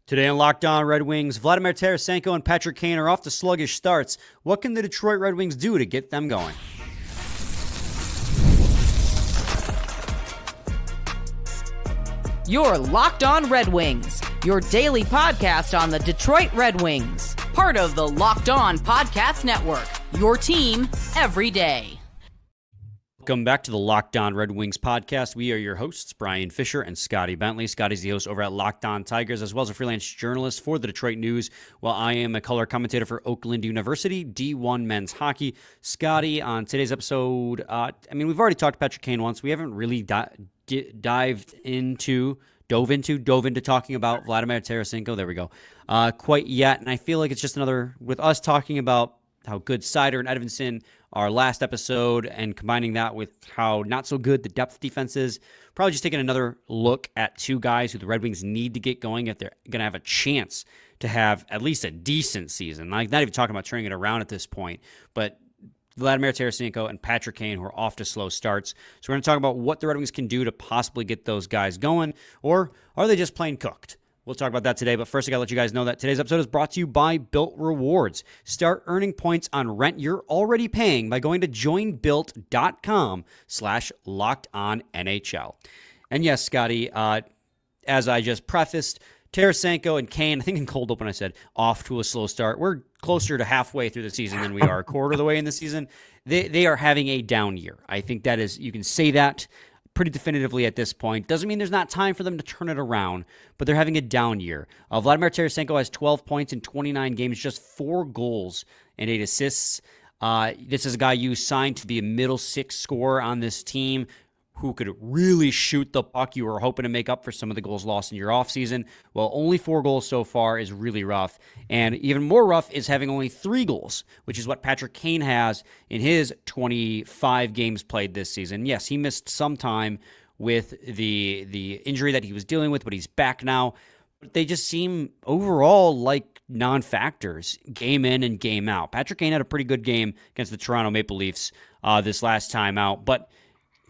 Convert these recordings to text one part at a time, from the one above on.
Today on Locked On Red Wings, Vladimir Tarasenko and Patrick Kane are off to sluggish starts. What can the Detroit Red Wings do to get them going? You're Locked On Red Wings, your daily podcast on the Detroit Red Wings. Part of the Locked On Podcast Network, your team every day. Welcome back to the Locked On Red Wings podcast. We are your hosts, Brian Fisher and Scotty Bentley. Scotty's the host over at Locked On Tigers, as well as a freelance journalist for the Detroit News, while I am a color commentator for Oakland University, D1 Men's Hockey. Scotty, on today's episode, we've already talked Patrick Kane once. We haven't really dove into talking about Vladimir Tarasenko. There we go. Quite yet. And I feel like it's just another, with us talking about how good Sider and Edvinsson our last episode and combining that with how not so good the depth defense is, probably just taking another look at two guys who the Red Wings need to get going if they're going to have a chance to have at least a decent season. Like, not even talking about turning it around at this point, but Vladimir Tarasenko and Patrick Kane, who are off to slow starts. So we're going to talk about what the Red Wings can do to possibly get those guys going, or are they just plain cooked? We'll talk about that today, but first I got to let you guys know that today's episode is brought to you by Bilt Rewards. Start earning points on rent you're already paying by going to joinbilt.com/lockedonnhl. And yes, Scotty, as I just prefaced, Tarasenko and Kane, I think in cold open I said, off to a slow start. We're closer to halfway through the season than we are a quarter of the way in the season. They are having a down year. I think that is, you can say that pretty definitively at this point. Doesn't mean there's not time for them to turn it around, but they're having a down year. Vladimir Tarasenko has 12 points in 29 games, just 4 goals and 8 assists. This is a guy you signed to be a middle six scorer on this team who could really shoot the puck. You were hoping to make up for some of the goals lost in your offseason. Well, only 4 goals so far is really rough. And even more rough is having only 3 goals, which is what Patrick Kane has in his 25 games played this season. Yes, he missed some time with the injury that he was dealing with, but he's back now. But they just seem overall like non-factors, game in and game out. Patrick Kane had a pretty good game against the Toronto Maple Leafs this last time out, but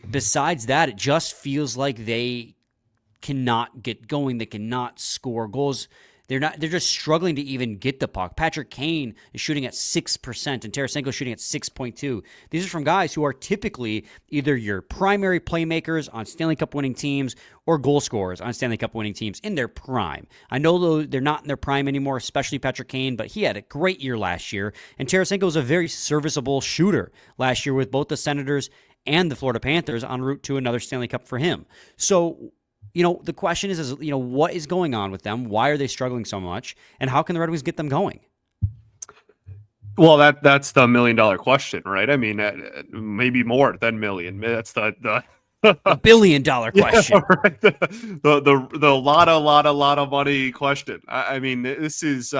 besides that, it just feels like they cannot get going. They cannot score goals. They're just struggling to even get the puck. Patrick Kane is shooting at 6% and Tarasenko is shooting at 6.2. These are from guys who are typically either your primary playmakers on Stanley Cup winning teams or goal scorers on Stanley Cup winning teams in their prime. I know though they're not in their prime anymore, especially Patrick Kane, but he had a great year last year. And Tarasenko was a very serviceable shooter last year with both the Senators and the Florida Panthers en route to another Stanley Cup for him. So, the question is, what is going on with them? Why are they struggling so much? And how can the Red Wings get them going? Well, that's the $1 million question, right? I mean, maybe more than million. That's the $1 billion question. Yeah, right? The lot of money question. I mean, this is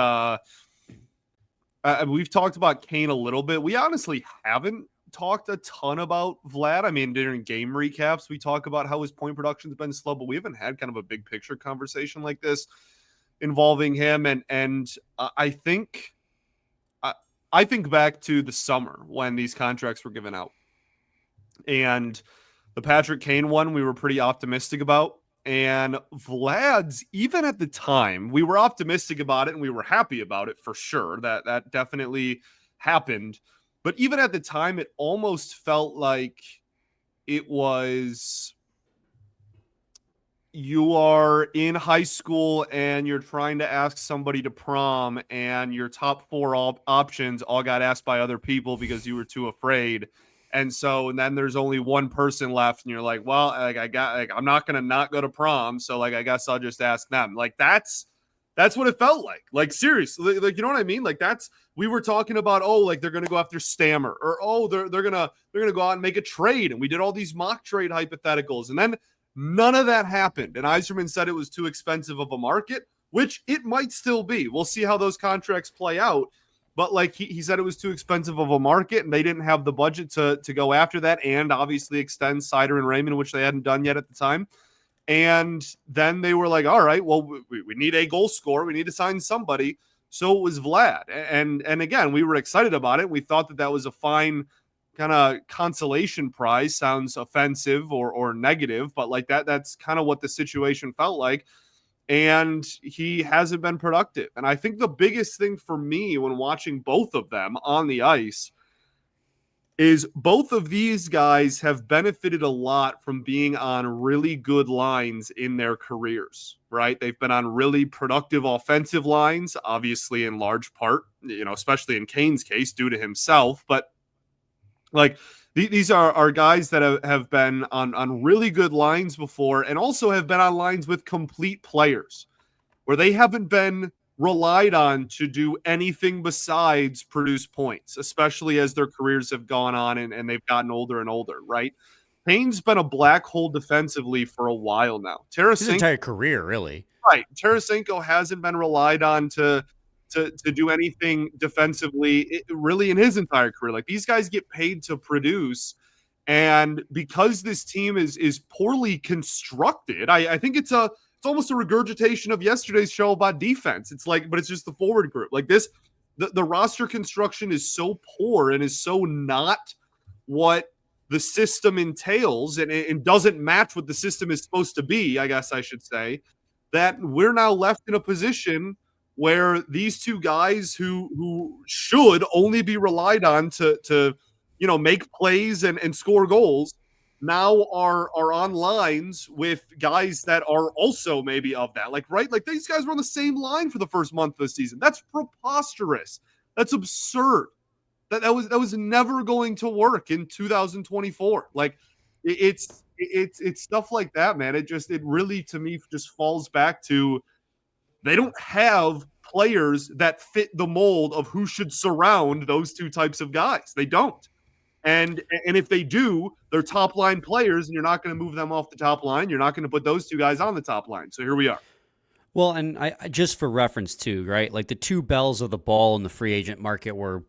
we've talked about Kane a little bit. We honestly haven't talked a ton about Vlad. I mean, during game recaps, we talk about how his point production's been slow, but we haven't had kind of a big picture conversation like this involving him. And I think back to the summer when these contracts were given out, and the Patrick Kane one we were pretty optimistic about, and Vlad's, even at the time, we were optimistic about it and we were happy about it for sure. That definitely happened. But even at the time, it almost felt like it was, you are in high school and you're trying to ask somebody to prom and your top 4 options all got asked by other people because you were too afraid. And then there's only one person left and you're like, well, I'm not going to not go to prom. So I guess I'll just ask them. That's what it felt like. Like, seriously, you know what I mean? We were talking about, they're going to go after Stammer, or, they're going to go out and make a trade. And we did all these mock trade hypotheticals. And then none of that happened. And Yzerman said it was too expensive of a market, which it might still be. We'll see how those contracts play out. But he said it was too expensive of a market and they didn't have the budget to go after that and obviously extend Sider and Raymond, which they hadn't done yet at the time. And then they were like, all right, well, we need a goal scorer. We need to sign somebody. So it was Vlad. And again, we were excited about it. We thought that was a fine kind of consolation prize. Sounds offensive or negative, but that's kind of what the situation felt like. and he hasn't been productive. And I think the biggest thing for me when watching both of them on the ice is both of these guys have benefited a lot from being on really good lines in their careers, right? They've been on really productive offensive lines, obviously in large part, especially in Kane's case due to himself. But like these are guys that have been on really good lines before, and also have been on lines with complete players where they haven't been relied on to do anything besides produce points, especially as their careers have gone on and they've gotten older and older, right? Kane's been a black hole defensively for a while now. His entire career, really. Right. Tarasenko hasn't been relied on to do anything defensively really in his entire career. Like, these guys get paid to produce. And because this team is poorly constructed, I think it's almost a regurgitation of yesterday's show about defense. It's like, but it's just the forward group. Like this, the roster construction is so poor and is so not what the system entails, and doesn't match what the system is supposed to be, I guess I should say, that we're now left in a position where these two guys who should only be relied on to make plays and score goals now are on lines with guys that are also maybe of that. Like, right? Like, these guys were on the same line for the first month of the season. That's preposterous. That's absurd. That was never going to work in 2024. Like, it's stuff like that, man. It really, to me, just falls back to they don't have players that fit the mold of who should surround those two types of guys. They don't. And if they do, they're top line players, and you're not going to move them off the top line. You're not going to put those two guys on the top line. So here we are. Well, and I just for reference too, right? Like, the two bells of the ball in the free agent market were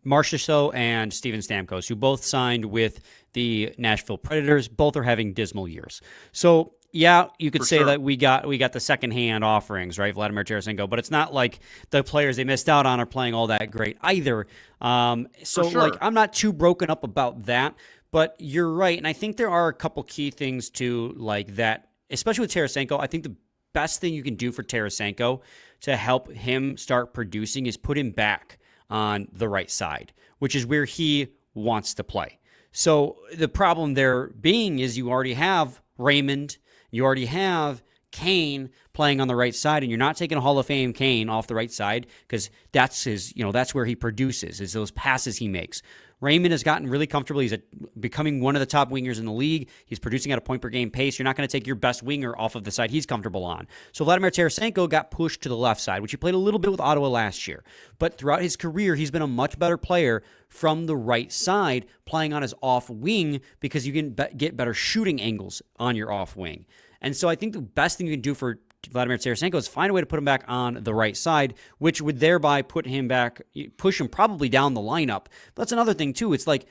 Marchessault and Steven Stamkos, who both signed with the Nashville Predators. Both are having dismal years. So yeah, you could say that we got the secondhand offerings, right? Vladimir Tarasenko, but it's not like the players they missed out on are playing all that great either. Like, I'm not too broken up about that, but you're right. And I think there are a couple key things to like that, especially with Tarasenko. I think the best thing you can do for Tarasenko to help him start producing is put him back on the right side, which is where he wants to play. So the problem there being is you already have Raymond, you already have Kane playing on the right side, and you're not taking a Hall of Fame Kane off the right side because that's his, that's where he produces, is those passes he makes. Raymond has gotten really comfortable. He's becoming one of the top wingers in the league. He's producing at a point per game pace. You're not going to take your best winger off of the side he's comfortable on. So Vladimir Tarasenko got pushed to the left side, which he played a little bit with Ottawa last year. But throughout his career, he's been a much better player from the right side, playing on his off wing, because you can get better shooting angles on your off wing. And so I think the best thing you can do for Vladimir Tarasenko is find a way to put him back on the right side, which would thereby push him probably down the lineup. But that's another thing too. It's like,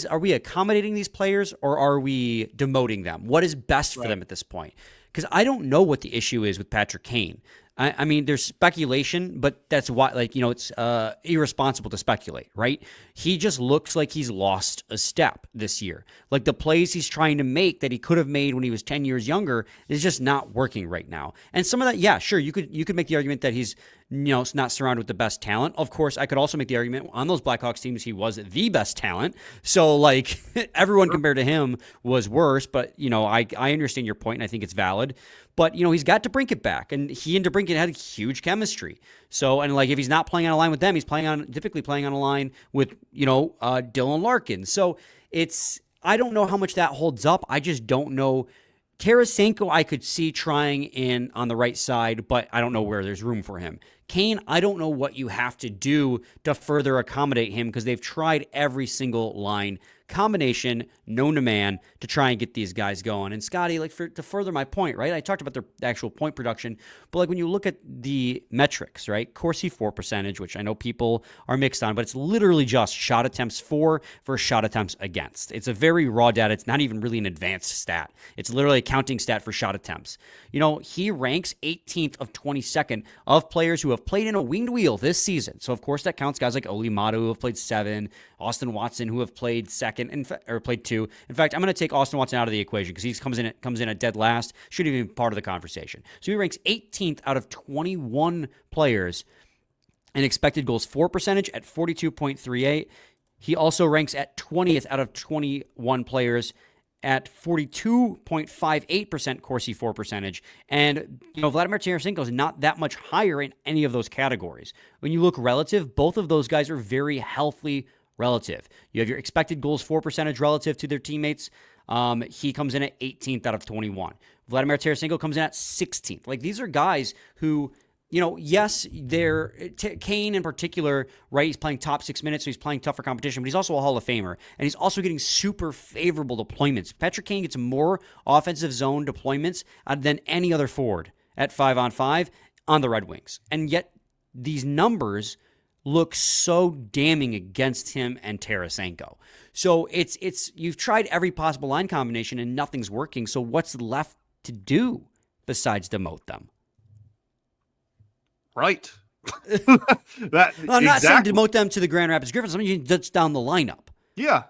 are we accommodating these players, or are we demoting them? What is best for them at this point? Because I don't know what the issue is with Patrick Kane. I mean, there's speculation, but that's why, it's irresponsible to speculate, right? He just looks like he's lost a step this year. Like, the plays he's trying to make that he could have made when he was 10 years younger is just not working right now. And some of that, yeah, sure, you could make the argument that he's, not surrounded with the best talent. Of course, I could also make the argument on those Blackhawks teams he was the best talent. So, like, everyone compared to him was worse. But, I understand your point, and I think it's valid. But, he's got DeBrincat back, and he and DeBrincat had a huge chemistry. So, and like, if he's not playing on a line with them, he's typically playing on a line with, Dylan Larkin. So I don't know how much that holds up. I just don't know. Tarasenko, I could see trying in on the right side, but I don't know where there's room for him. Kane, I don't know what you have to do to further accommodate him, because they've tried every single line combination known to man to try and get these guys going. And Scotty, to further my point, right? I talked about their actual point production, but when you look at the metrics, right? Corsi for percentage, which I know people are mixed on, but it's literally just shot attempts for versus shot attempts against. It's a very raw data. It's not even really an advanced stat. It's literally a counting stat for shot attempts. He ranks 18th of 22nd of players who have played in a winged wheel this season. So of course that counts guys like Oli Mata, who have played 7, Austin Watson, who have played 2nd, or played 2, LGRW. In fact, I'm going to take Austin Watson out of the equation because he comes in at dead last. Shouldn't even be part of the conversation. So he ranks 18th out of 21 players in expected goals for percentage at 42.38. He also ranks at 20th out of 21 players at 42.58% Corsi for percentage. And, Vladimir Tarasenko is not that much higher in any of those categories. When you look relative, both of those guys are very healthy relative. You have your expected goals for percentage relative to their teammates. He comes in at 18th out of 21. Vladimir Tarasenko comes in at 16th. Like, these are guys who, yes, Kane in particular, right? He's playing top 6 minutes, so he's playing tougher competition, but he's also a Hall of Famer, and he's also getting super favorable deployments. Patrick Kane gets more offensive zone deployments than any other forward at 5-on-5 on the Red Wings. And yet, these numbers look so damning against him and Tarasenko. So it's you've tried every possible line combination and nothing's working. So what's left to do besides demote them? Right. I'm not saying demote them to the Grand Rapids Griffins. I mean, that's down the lineup. Yeah.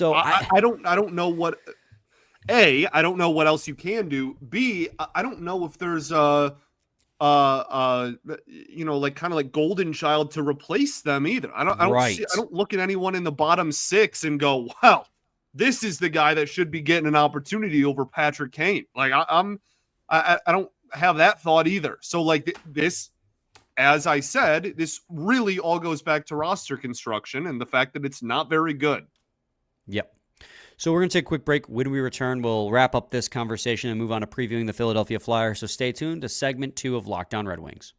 I don't know what. A, I don't know what else you can do. B, I don't know if there's like golden child to replace them either. I don't look at anyone in the bottom 6 and go, wow, this is the guy that should be getting an opportunity over Patrick Kane. Like I don't have that thought either. So like this, as I said, this really all goes back to roster construction and the fact that it's not very good. Yep. So we're going to take a quick break. When we return, we'll wrap up this conversation and move on to previewing the Philadelphia Flyers. So stay tuned to segment 2 of Locked On Red Wings.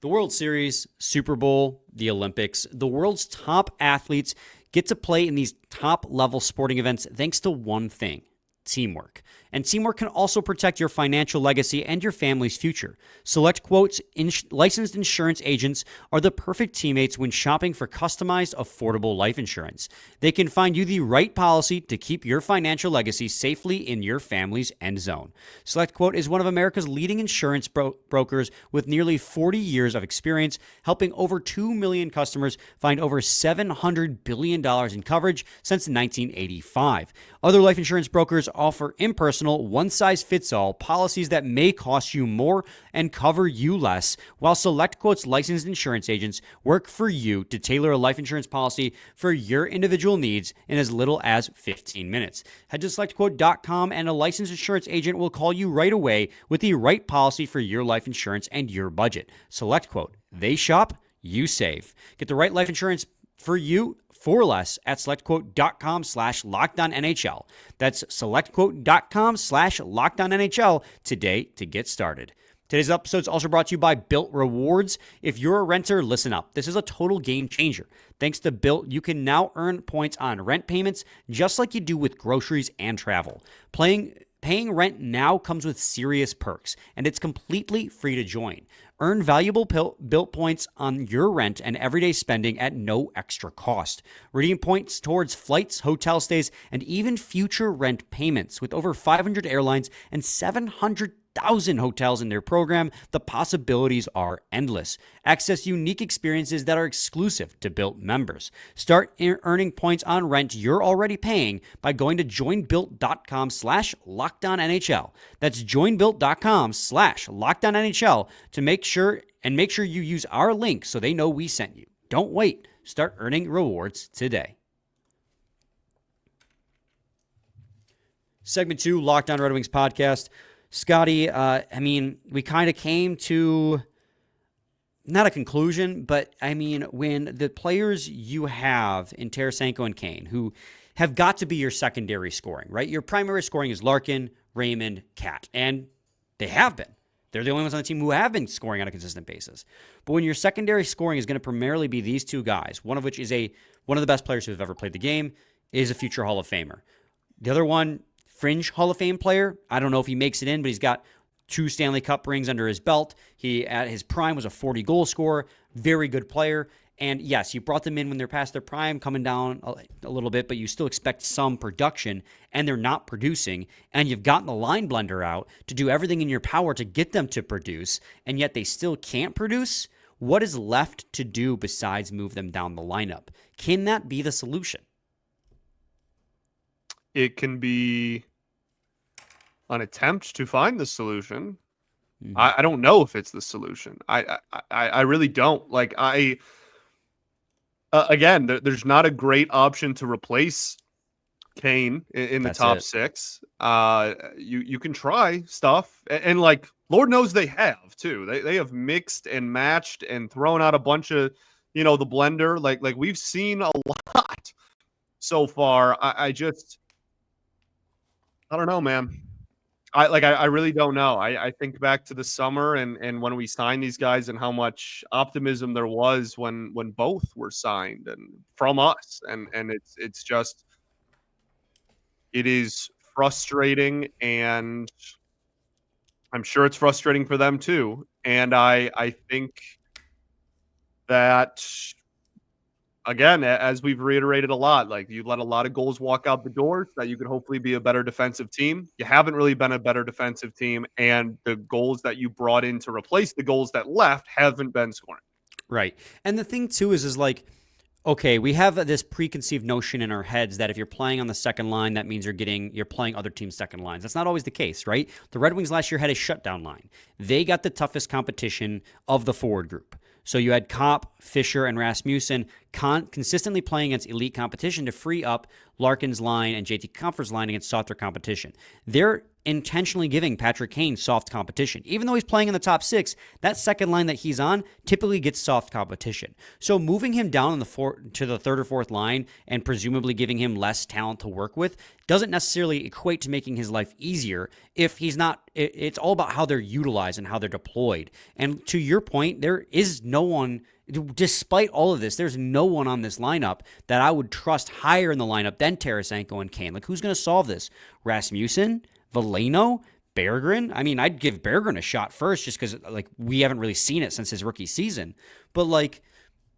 The World Series, Super Bowl, the Olympics, the world's top athletes get to play in these top-level sporting events thanks to one thing: teamwork. And teamwork can also protect your financial legacy and your family's future. SelectQuote's licensed insurance agents are the perfect teammates when shopping for customized, affordable life insurance. They can find you the right policy to keep your financial legacy safely in your family's end zone. SelectQuote is one of America's leading insurance brokers with nearly 40 years of experience, helping over 2 million customers find over $700 billion in coverage since 1985. Other life insurance brokers offer impersonal, one-size-fits-all policies that may cost you more and cover you less, while SelectQuote's licensed insurance agents work for you to tailor a life insurance policy for your individual needs in as little as 15 minutes. Head to SelectQuote.com and a licensed insurance agent will call you right away with the right policy for your life insurance and your budget. SelectQuote. They shop, you save. Get the right life insurance for you for less at SelectQuote.com/LockedOnNHL. That's SelectQuote.com/LockedOnNHL today to get started. Today's episode is also brought to you by Bilt Rewards. If you're a renter, listen up. This is a total game changer. Thanks to Bilt, you can now earn points on rent payments just like you do with groceries and travel. Paying rent now comes with serious perks, and it's completely free to join. Earn valuable Bilt points on your rent and everyday spending at no extra cost. Redeem points towards flights, hotel stays, and even future rent payments. With over 500 airlines and 700,000 hotels in their program, the possibilities are endless. Access unique experiences that are exclusive to Bilt members. Start earning points on rent you're already paying by going to joinbuilt.com/LockedOnNHL. That's joinbuilt.com/LockedOnNHL to make sure you use our link so they know we sent you. Don't wait. Start earning rewards today. Segment 2, Locked On Red Wings podcast. Scotty, we kind of came to not a conclusion, but when the players you have in Tarasenko and Kane, who have got to be your secondary scoring, right? Your primary scoring is Larkin, Raymond, Cat, and they have been. They're the only ones on the team who have been scoring on a consistent basis. But when your secondary scoring is going to primarily be these two guys, one of which is one of the best players who have ever played the game, is a future Hall of Famer. The other one, fringe Hall of Fame player. I don't know if he makes it in, but he's got 2 Stanley Cup rings under his belt. He, at his prime, was a 40-goal scorer, very good player. And yes, you brought them in when they're past their prime, coming down a little bit, but you still expect some production, and they're not producing. And you've gotten the line blender out to do everything in your power to get them to produce, and yet they still can't produce. what is left to do besides move them down the lineup? Can that be the solution? It can be an attempt to find the solution. Mhm. I don't know if it's the solution. I really don't. Like, again, there's not a great option to replace Kane in the That's top it. 6. You can try stuff, and like, Lord knows they have too. They have mixed and matched and thrown out a bunch of, the blender. Like we've seen a lot so far. I don't know, man. I really don't know. I think back to the summer and when we signed these guys and how much optimism there was when both were signed and from us, and it's just, it is frustrating, and I'm sure it's frustrating for them too. And I think that, again, as we've reiterated a lot, like, you let a lot of goals walk out the door so that you could hopefully be a better defensive team. You haven't really been a better defensive team, and the goals that you brought in to replace the goals that left haven't been scoring. Right. And the thing too is like, okay, we have this preconceived notion in our heads that if you're playing on the second line, that means you're playing other teams' second lines. That's not always the case, right? The Red Wings last year had a shutdown line. They got the toughest competition of the forward group. So you had Kopp, Fischer, and Rasmussen consistently playing against elite competition to free up Larkin's line and JT Compher's line against softer competition. They're intentionally giving Patrick Kane soft competition. Even though he's playing in the top 6, that second line that he's on typically gets soft competition. So moving him down to the third or fourth line and presumably giving him less talent to work with doesn't necessarily equate to making his life easier if he's not. It's all about how they're utilized and how they're deployed. And to your point, there is no one, despite all of this, there's no one on this lineup that I would trust higher in the lineup than Tarasenko and Kane. Like, who's going to solve this? Rasmussen? Veleno? Berggren? I mean, I'd give Berggren a shot first just because, like, we haven't really seen it since his rookie season. But, like,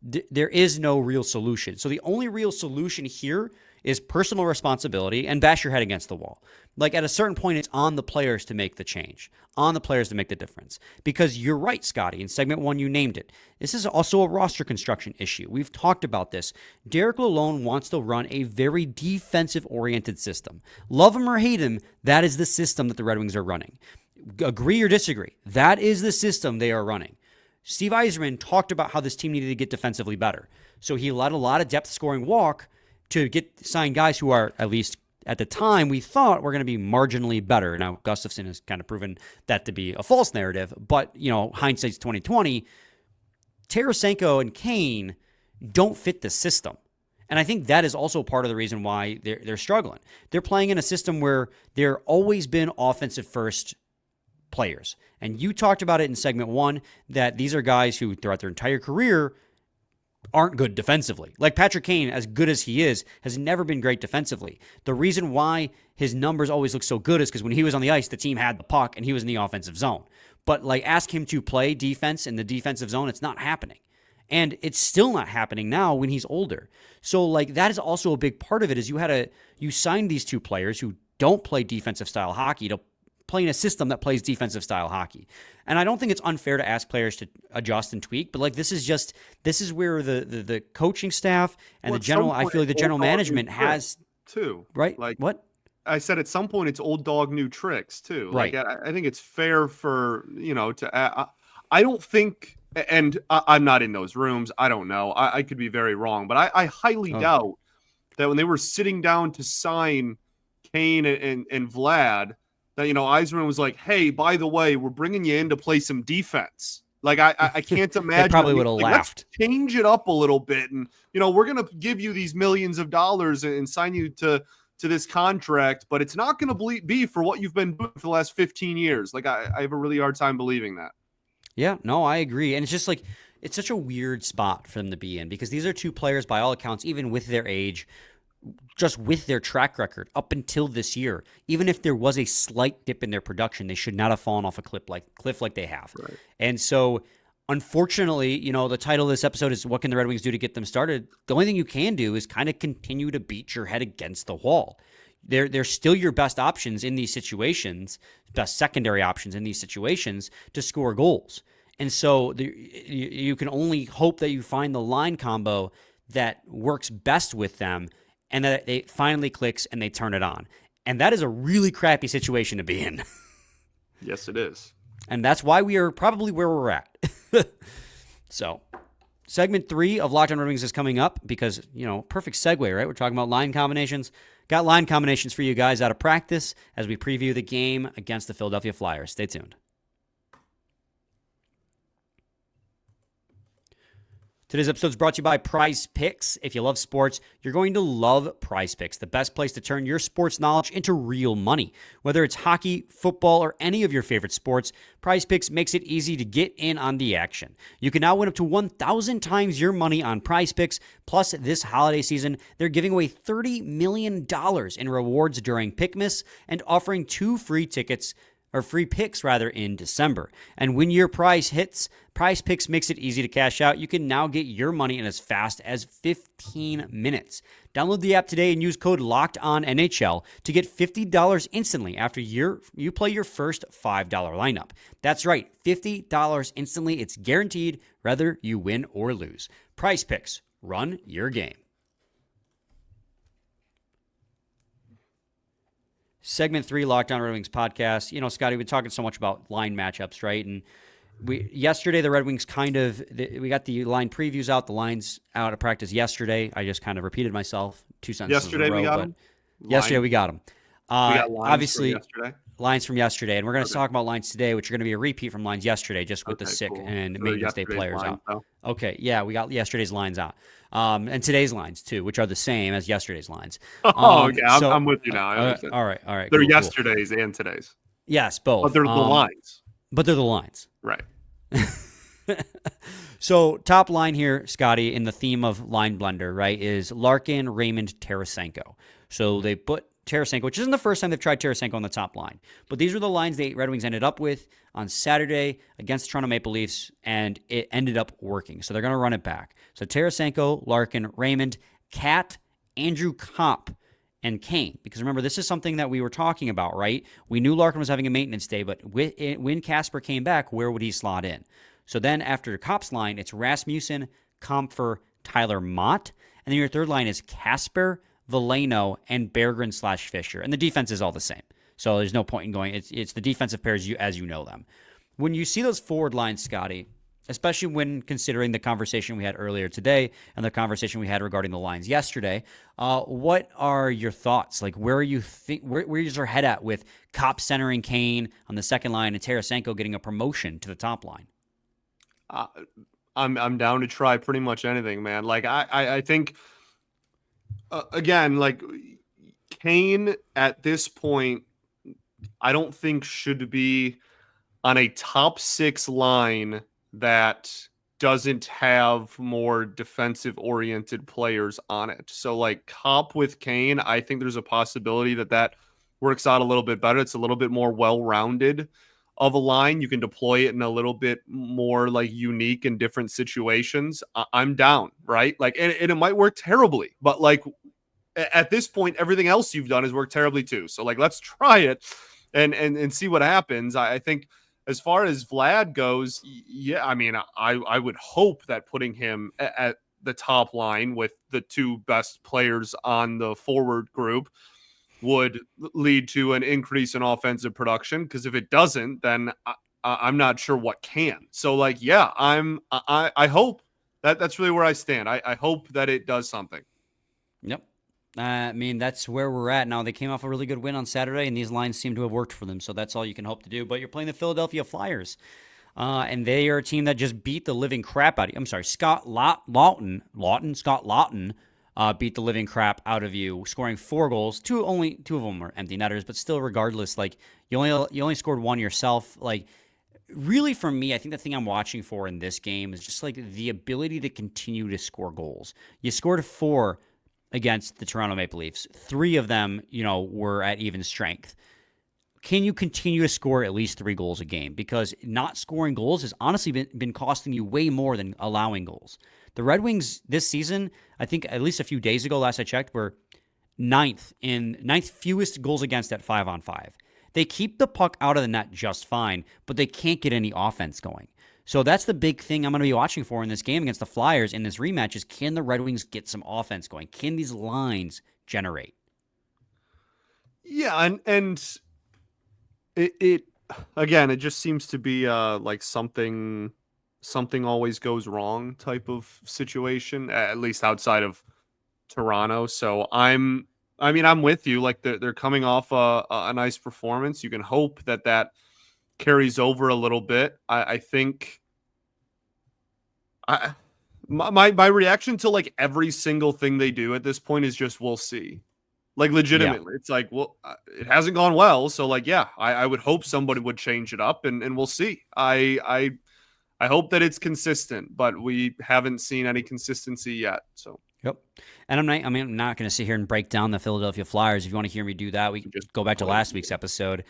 there is no real solution. So the only real solution here is personal responsibility and bash your head against the wall. Like, at a certain point, it's on the players to make the change, on the players to make the difference. Because you're right, Scotty. In segment 1, you named it. This is also a roster construction issue. We've talked about this. Derek Lalonde wants to run a very defensive-oriented system. Love him or hate him, that is the system that the Red Wings are running. Agree or disagree, that is the system they are running. Steve Yzerman talked about how this team needed to get defensively better. So he let a lot of depth scoring walk to sign guys who are, at least at the time, we thought were going to be marginally better. Now, Gustafsson has kind of proven that to be a false narrative, but, hindsight's 2020. Tarasenko and Kane don't fit the system. And I think that is also part of the reason why they're struggling. They're playing in a system where they're always been offensive first players. And you talked about it in segment 1, that these are guys who throughout their entire career aren't good defensively. Like Patrick Kane, as good as he is, has never been great defensively. The reason why his numbers always look so good is because when he was on the ice, the team had the puck and he was in the offensive zone. But like, ask him to play defense in the defensive zone, it's not happening. And it's still not happening now when he's older. So like, that is also a big part of it, is you signed these two players who don't play defensive style hockey to play in a system that plays defensive style hockey. And I don't think it's unfair to ask players to adjust and tweak, but like, this is where the coaching staff and I feel like the general management has too, right? Like, what I said, at some point it's old dog, new tricks too. Right. Like, I think it's fair for, I don't think, and I'm not in those rooms, I don't know. I could be very wrong, but I highly doubt that when they were sitting down to sign Kane and Vlad, that, Yzerman was like, hey, by the way, we're bringing you in to play some defense. Like, I can't imagine. They probably would have laughed. Let's change it up a little bit. And, we're going to give you these millions of dollars and sign you to this contract, but it's not going to be for what you've been doing for the last 15 years. Like, I have a really hard time believing that. Yeah, no, I agree. And it's just like, it's such a weird spot for them to be in, because these are two players, by all accounts, even with their age, just with their track record up until this year, even if there was a slight dip in their production, they should not have fallen off a cliff like they have. Right. And so, unfortunately, the title of this episode is, what can the Red Wings do to get them started? The only thing you can do is kind of continue to beat your head against the wall. They're still your best options in these situations, best secondary options in these situations to score goals. And so you can only hope that you find the line combo that works best with them and that it finally clicks and they turn it on. And that is a really crappy situation to be in. Yes, it is. And that's why we are probably where we're at. So, segment 3 of Locked On Red Wings is coming up because, perfect segue, right? We're talking about line combinations. Got line combinations for you guys out of practice as we preview the game against the Philadelphia Flyers. Stay tuned. Today's episode is brought to you by PrizePicks. If you love sports, you're going to love PrizePicks, the best place to turn your sports knowledge into real money. Whether it's hockey, football, or any of your favorite sports, PrizePicks makes it easy to get in on the action. You can now win up to 1,000 times your money on PrizePicks. Plus, this holiday season, they're giving away $30 million in rewards during Pickmas and offering 2 free picks in December. And when your prize hits, PrizePicks makes it easy to cash out. You can now get your money in as fast as 15 minutes. Download the app today and use code LOCKEDONNHL to get $50 instantly after you play your first $5 lineup. That's right, $50 instantly. It's guaranteed whether you win or lose. PrizePicks, run your game. Segment 3, Locked On Red Wings podcast. Scotty, we've been talking so much about line matchups, right? And yesterday, the Red Wings we got the line previews out, the lines out of practice yesterday. I just kind of repeated myself 2 sentences Yesterday in a row. We got them? Yesterday we got them. We got lines obviously, from yesterday? Lines from yesterday. And we're going to talk about lines today, which are going to be a repeat from lines yesterday, just with the sick and maintenance day players out. Okay, yeah, we got yesterday's lines out. And today's lines, too, which are the same as yesterday's lines. Okay, I'm with you now. All right. They're yesterday's and today's. Yes, both. But they're the lines. But they're the lines. Right. So, top line here, Scotty, in the theme of line blender, right, is Larkin, Raymond, Tarasenko. So they put Tarasenko, which isn't the first time they've tried Tarasenko on the top line. But these were the lines the Red Wings ended up with on Saturday against the Toronto Maple Leafs, and it ended up working. So they're going to run it back. So Tarasenko, Larkin, Raymond, Cat, Andrew Kopp, and Kane. Because remember, this is something that we were talking about, right? We knew Larkin was having a maintenance day, but when Kasper came back, where would he slot in? So then after Kopp's line, it's Rasmussen, Comfer, Tyler Mott. And then your third line is Kasper, Veleno, and Berggren/Fischer. And the defense is all the same. So there's no point in going. It's the defensive pairs as you know them. When you see those forward lines, Scotty, especially when considering the conversation we had earlier today and the conversation we had regarding the lines yesterday, what are your thoughts? Like, where is your head at with Kopp centering Kane on the second line and Tarasenko getting a promotion to the top line? I'm down to try pretty much anything, man. Like I think again, like Kane at this point, I don't think should be on a top 6 line that doesn't have more defensive oriented players on it. So like Kopp with Kane, I think there's a possibility that works out a little bit better. It's a little bit more well-rounded of a line. You can deploy it in a little bit more like unique and different situations. I'm down, right? Like, and it might work terribly, but like at this point, everything else you've done has worked terribly too. So like, let's try it and see what happens. I think as far as Vlad goes, yeah, I mean, I would hope that putting him at the top line with the 2 best players on the forward group would lead to an increase in offensive production. Because if it doesn't, then I'm not sure what can. So like, yeah, I hope that's really where I stand. I hope that it does something. Yep. I mean, that's where we're at now. They came off a really good win on Saturday, and these lines seem to have worked for them. So that's all you can hope to do. But you're playing the Philadelphia Flyers, and they are a team that just beat the living crap out of you. I'm sorry, Scott Laughton beat the living crap out of you, scoring 4 goals. Two of them were empty netters, but still, regardless, like you only scored 1 yourself. Like, really, for me, I think the thing I'm watching for in this game is just like the ability to continue to score goals. You scored 4 against the Toronto Maple Leafs. 3 of them, were at even strength. Can you continue to score at least 3 goals a game? Because not scoring goals has honestly been costing you way more than allowing goals. The Red Wings this season, I think at least a few days ago, last I checked, were ninth fewest goals against at 5-on-5. They keep the puck out of the net just fine, but they can't get any offense going. So that's the big thing I'm going to be watching for in this game against the Flyers in this rematch is can the Red Wings get some offense going? Can these lines generate? Yeah, and it again, it just seems to be like something always goes wrong type of situation, at least outside of Toronto. So I'm with you. Like they're coming off a nice performance. You can hope that carries over a little bit. I think I my reaction to like every single thing they do at this point is just we'll see. Like Yeah. legitimately, it's like, well, it hasn't gone well, so like, yeah, I would hope somebody would change it up, and we'll see. I hope that it's consistent, but we haven't seen any consistency yet. So Yep. And I'm not going to sit here and break down the Philadelphia Flyers. If you want to hear me do that, we can just go back to play last week's episode.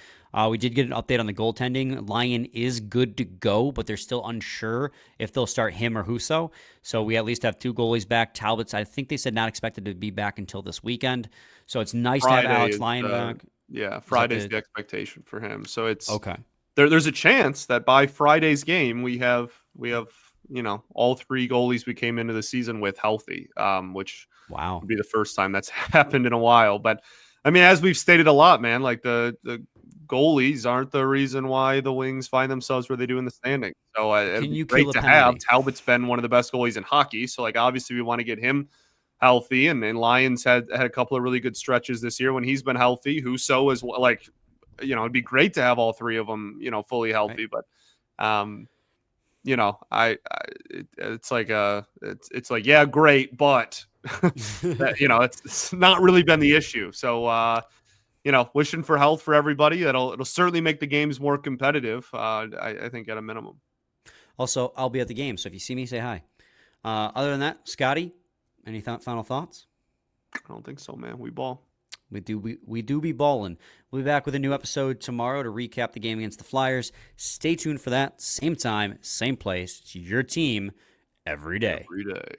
We did get an update on the goaltending. Lyon is good to go, but they're still unsure if they'll start him or Husso. So we at least have 2 goalies back. Talbot's, I think they said not expected to be back until this weekend. So it's nice to have Friday Alex is Lyon back. yeah, Friday's the expectation for him. So it's Okay. there's a chance that by Friday's game we have all 3 goalies we came into the season with healthy, which Wow. would be the first time that's happened in a while. But I mean, as we've stated a lot, man, like the goalies aren't the reason why the Wings find themselves where they do in the standings. So it'd Can be you great kill a to penalty? have. Talbot's been one of the best goalies in hockey, so like obviously we want to get him healthy. And Lyons had a couple of really good stretches this year when he's been healthy. Husso is like, it'd be great to have all 3 of them, fully healthy. Right. But it's like yeah, great, but that, it's not really been the issue. So wishing for health for everybody. It'll certainly make the games more competitive. I think at a minimum. Also, I'll be at the game, so if you see me, say hi. Other than that, Scotty, any final thoughts? I don't think so, man. We ball. We do be balling. We'll be back with a new episode tomorrow to recap the game against the Flyers. Stay tuned for that. Same time, same place. It's your team every day. Every day.